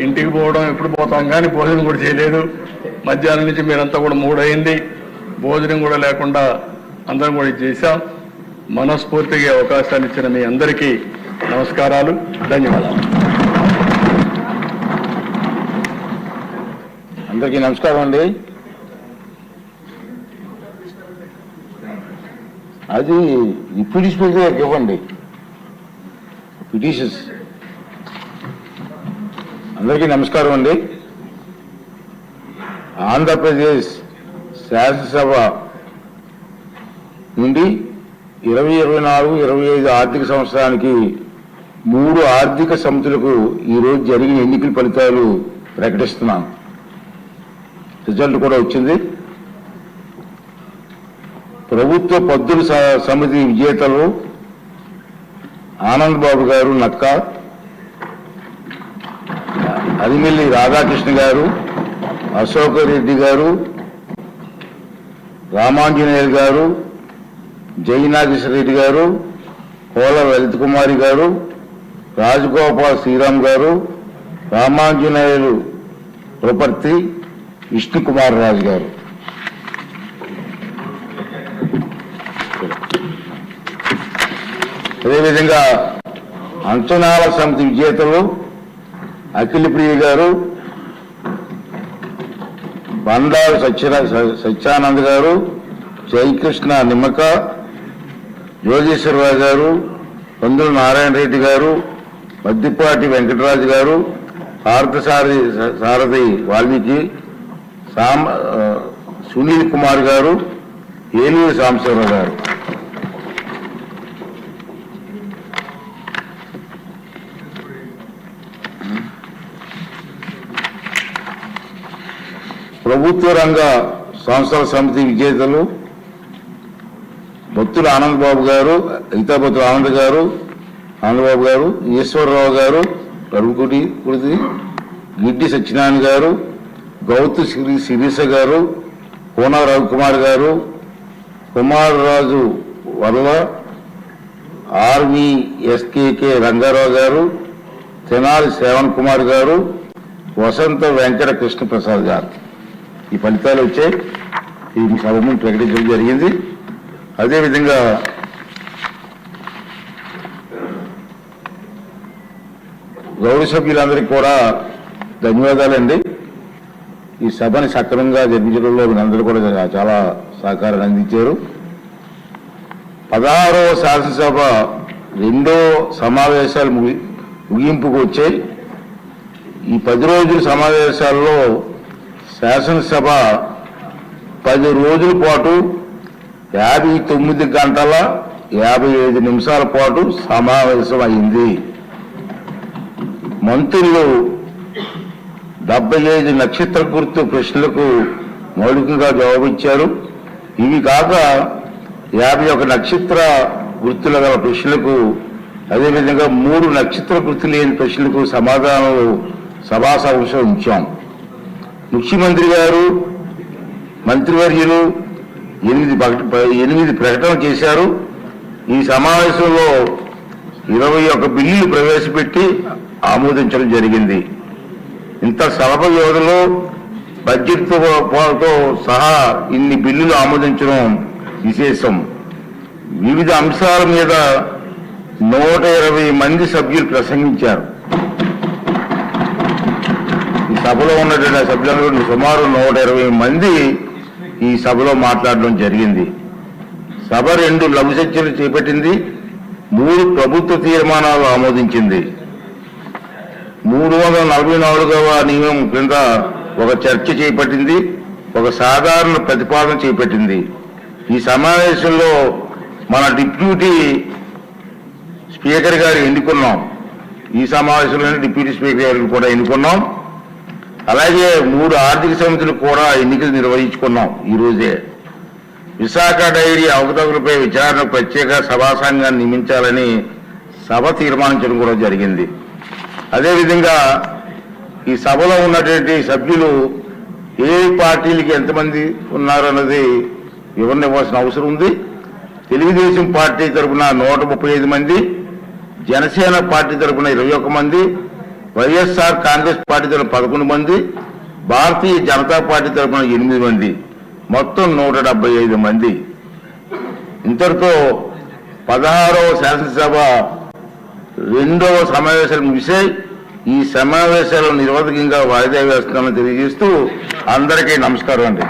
ఇంటికి పోవడం ఎప్పుడు పోతాం కానీ భోజనం కూడా చేయలేదు. మధ్యాహ్నం నుంచి మీరంతా కూడా 3 అయింది, భోజనం కూడా లేకుండా అందరం కూడా చేశాం. మనస్ఫూర్తిగా అవకాశాన్ని ఇచ్చిన మీ అందరికీ నమస్కారాలు, ధన్యవాదాలు. అందరికీ నమస్కారం అండి. అది డిప్యూటీ స్పీకర్ గారికి ఇవ్వండి పిటిషన్స్. అందరికీ నమస్కారం అండి. ఆంధ్రప్రదేశ్ శాసనసభ నుండి 2024-25 ఆర్థిక సంవత్సరానికి 3 ఆర్థిక సమితులకు ఈరోజు జరిగిన ఎన్నికల ఫలితాలు ప్రకటిస్తున్నాం. రిజల్ట్ కూడా వచ్చింది. ప్రభుత్వ పద్దుల సమితి విజేతలు ఆనంద్ బాబు గారు నక్క, అదిమిల్లి రాధాకృష్ణ గారు, అశోక్ రెడ్డి గారు, రామాంజనేయులు గారు, జయనాగేశ్వర రెడ్డి గారు, కోల లలిత్ కుమారి గారు, రాజగోపాల్ శ్రీరామ్ గారు, రామాంజనేయులు ప్రపర్తి, విష్ణు కుమార్ రాజు గారు. అదేవిధంగా అంచనాల సమితి విజేతలు అఖిల ప్రియ గారు, బండారు సత్యానంద్ గారు, జయకృష్ణ నిమ్మక, యోగేశ్వరరావు గారు, పందుల నారాయణ రెడ్డి గారు, మద్దిపాటి వెంకటరాజు గారు, సారథి వాల్మీకి, సునీల్ కుమార్ గారు, ఏలూరు సాంబశివరావు గారు. ప్రభుత్వ రంగ సంస్థల సమితి విజేతలు భక్తుల ఆనందబాబు గారు, హితాభక్తుల ఆనందబాబు గారు, ఈశ్వరరావు గారు, కరుకుడి గిడ్డి సత్యనారాయణ గారు, గౌతు శిరీష గారు, కోన రవికుమార్ గారు, కుమార్ రాజు వర్ల, ఆర్వీఎస్కేకే రంగారావు గారు, తెనాలి శ్రవణ్ కుమార్ గారు, వసంత వెంకట కృష్ణ ప్రసాద్ గారు. ఈ ఫలితాలు వచ్చాయి. ఈ సభ ముందు ప్రకటించడం జరిగింది. అదేవిధంగా గౌరవ సభ్యులందరికీ కూడా ధన్యవాదాలండి. ఈ సభని సక్రమంగా జరిపించడంలో మీరందరూ కూడా చాలా సహకారాన్ని అందించారు. 16వ శాసనసభ 2వ సమావేశాలు ముగింపుకు వచ్చాయి. ఈ 10 రోజుల సమావేశాల్లో శాసనసభ 10 రోజుల పాటు 59 గంటల 55 నిమిషాల పాటు సమావేశం అయింది. మంత్రులు 75 నక్షత్ర గుర్తు ప్రశ్నలకు మౌలికంగా జవాబిచ్చారు. ఇవి కాక 51 నక్షత్ర గుర్తుల గల ప్రశ్నలకు, అదేవిధంగా 3 నక్షత్ర గుర్తు లేని ప్రశ్నలకు సమాధానాలు సభా సమావేశం ఉంచాం. ముఖ్యమంత్రి గారు, మంత్రివర్యులు 8 ప్రకటనలు చేశారు. ఈ సమావేశంలో 21 బిల్లులు ప్రవేశపెట్టి ఆమోదించడం జరిగింది. ఇంత స్వల్ప వ్యవధిలో బడ్జెట్తో సహా ఇన్ని బిల్లులు ఆమోదించడం విశేషం. వివిధ అంశాల మీద 120 మంది సభ్యులు ప్రసంగించారు. ఈ సభలో ఉన్నటువంటి సభ్యులందరూ సుమారు 120 మంది ఈ సభలో మాట్లాడడం జరిగింది. సభ 2 లఘు చర్చలు చేపట్టింది, 3 ప్రభుత్వ తీర్మానాలు ఆమోదించింది. 344వ నియమం క్రింద ఒక చర్చ చేపట్టింది, ఒక సాధారణ ప్రతిపాదన చేపట్టింది. ఈ సమావేశంలో మన డిప్యూటీ స్పీకర్ గారు ఎన్నుకున్నాం. ఈ సమావేశంలోనే డిప్యూటీ స్పీకర్ గారిని కూడా ఎన్నుకున్నాం. అలాగే 3 ఆర్థిక సమితులు కూడా ఎన్నికలు నిర్వహించుకున్నాం. ఈ రోజే విశాఖ డైరీ అవకతవకలపై విచారణకు ప్రత్యేక సభా సంఘాన్ని నియమించాలని సభ తీర్మానించడం కూడా జరిగింది. అదేవిధంగా ఈ సభలో ఉన్నటువంటి సభ్యులు ఏ పార్టీలకి ఎంతమంది ఉన్నారన్నది వివరణ ఇవ్వాల్సిన అవసరం ఉంది. తెలుగుదేశం పార్టీ తరఫున 135 మంది, జనసేన పార్టీ తరఫున 21 మంది, వైఎస్ఆర్ కాంగ్రెస్ పార్టీ తరఫున 11 మంది, భారతీయ జనతా పార్టీ తరఫున 8 మంది, మొత్తం 175 మంది. ఇంతటితో 16వ శాసనసభ 2వ సమావేశాలు ముగిశాయి. ఈ సమావేశాలు నిరవధికంగా వాయిదా వేస్తున్నామని తెలియజేస్తూ అందరికీ నమస్కారం అండి.